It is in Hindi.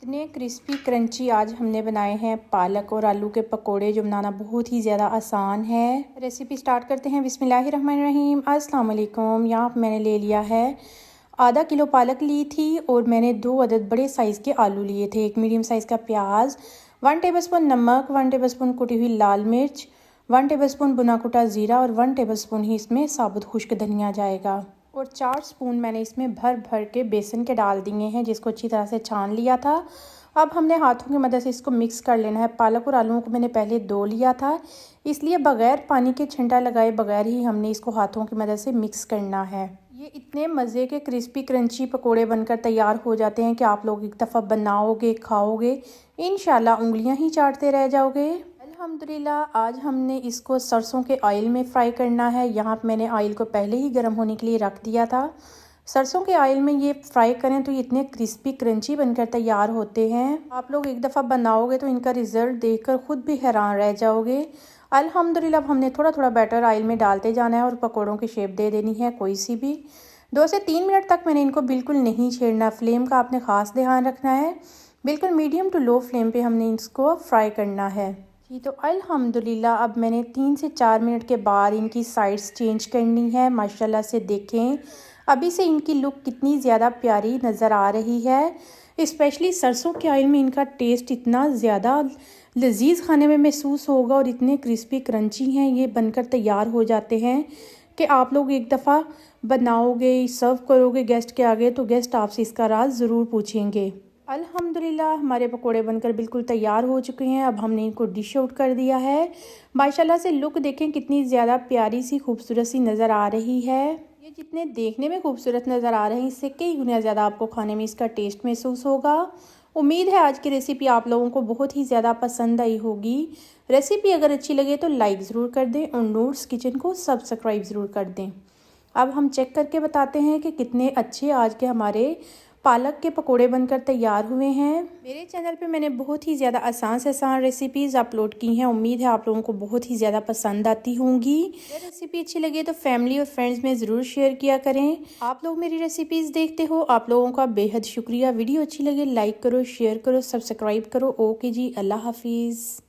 इतने क्रिस्पी क्रंची आज हमने बनाए हैं पालक और आलू के पकोड़े, जो बनाना बहुत ही ज़्यादा आसान है। रेसिपी स्टार्ट करते हैं। बिस्मिल्लाहिर्रहमानिर्रहीम। अस्सलाम वालेकुम। यहाँ पर मैंने ले लिया है आधा किलो पालक ली थी और मैंने 2 अदद बड़े साइज़ के आलू लिए थे, एक मीडियम साइज़ का प्याज, 1 टेबलस्पून नमक, 1 टेबलस्पून कुटी हुई लाल मिर्च, 1 टेबलस्पून भुना कुटा ज़ीरा और 1 टेबलस्पून ही इसमें साबुत खुश्क धनिया जाएगा। और 4 स्पून मैंने इसमें भर भर के बेसन के डाल दिए हैं, जिसको अच्छी तरह से छान लिया था। अब हमने हाथों की मदद से इसको मिक्स कर लेना है। पालक और आलूओं को मैंने पहले धो लिया था, इसलिए बग़ैर पानी के छिंटा लगाए बगैर ही हमने इसको हाथों की मदद से मिक्स करना है। ये इतने मज़े के क्रिस्पी क्रंची पकोड़े बनकर तैयार हो जाते हैं कि आप लोग एक दफ़ा बनाओगे, खाओगे, इंशाल्लाह उंगलियां ही चाटते रह जाओगे। अल्हम्दुलिल्लाह आज हमने इसको सरसों के ऑयल में फ्राई करना है। यहाँ पर मैंने ऑयल को पहले ही गर्म होने के लिए रख दिया था। सरसों के ऑयल में ये फ्राई करें तो ये इतने क्रिस्पी क्रंची बनकर तैयार होते हैं। आप लोग एक दफ़ा बनाओगे तो इनका रिज़ल्ट देखकर ख़ुद भी हैरान रह जाओगे। अल्हम्दुलिल्लाह अब हमने थोड़ा थोड़ा बैटर ऑयल में डालते जाना है और पकौड़ों की शेप दे देनी है कोई सी भी। 2 से 3 मिनट तक मैंने इनको बिल्कुल नहीं छेड़ना। फ्लेम का आपने ख़ास ध्यान रखना है, बिल्कुल मीडियम टू लो फ्लेम पे हमने इसको फ्राई करना है जी। तो अल्हम्दुलिल्लाह अब मैंने 3 से 4 मिनट के बाद इनकी साइड्स चेंज करनी है। माशाल्लाह से देखें अभी से इनकी लुक कितनी ज़्यादा प्यारी नज़र आ रही है। स्पेशली सरसों के ऑयल में इनका टेस्ट इतना ज़्यादा लजीज खाने में महसूस होगा और इतने क्रिस्पी क्रंची हैं ये बनकर तैयार हो जाते हैं कि आप लोग एक दफ़ा बनाओगे, सर्व करोगे गेस्ट के आगे तो गेस्ट आपसे इसका राज ज़रूर पूछेंगे। अल्हम्दुलिल्लाह हमारे पकोड़े बनकर बिल्कुल तैयार हो चुके हैं। अब हमने इनको डिश आउट कर दिया है। माशाल्लाह से लुक देखें कितनी ज़्यादा प्यारी सी खूबसूरत सी नज़र आ रही है। ये जितने देखने में खूबसूरत नज़र आ रहे हैं इससे कई गुना ज़्यादा आपको खाने में इसका टेस्ट महसूस होगा। उम्मीद है आज की रेसिपी आप लोगों को बहुत ही ज़्यादा पसंद आई होगी। रेसिपी अगर अच्छी लगे तो लाइक ज़रूर कर दें और नूर्स किचन को सब्सक्राइब ज़रूर कर दें। अब हम चेक करके बताते हैं कि कितने अच्छे आज के हमारे पालक के पकोड़े बनकर तैयार हुए हैं। मेरे चैनल पे मैंने बहुत ही ज़्यादा आसान से आसान रेसिपीज़ अपलोड की हैं। उम्मीद है आप लोगों को बहुत ही ज़्यादा पसंद आती होंगी। ये रेसिपी अच्छी लगे तो फैमिली और फ्रेंड्स में ज़रूर शेयर किया करें। आप लोग मेरी रेसिपीज़ देखते हो, आप लोगों का बेहद शुक्रिया। वीडियो अच्छी लगे लाइक करो, शेयर करो, सब्सक्राइब करो। ओके जी, अल्लाह हाफिज़।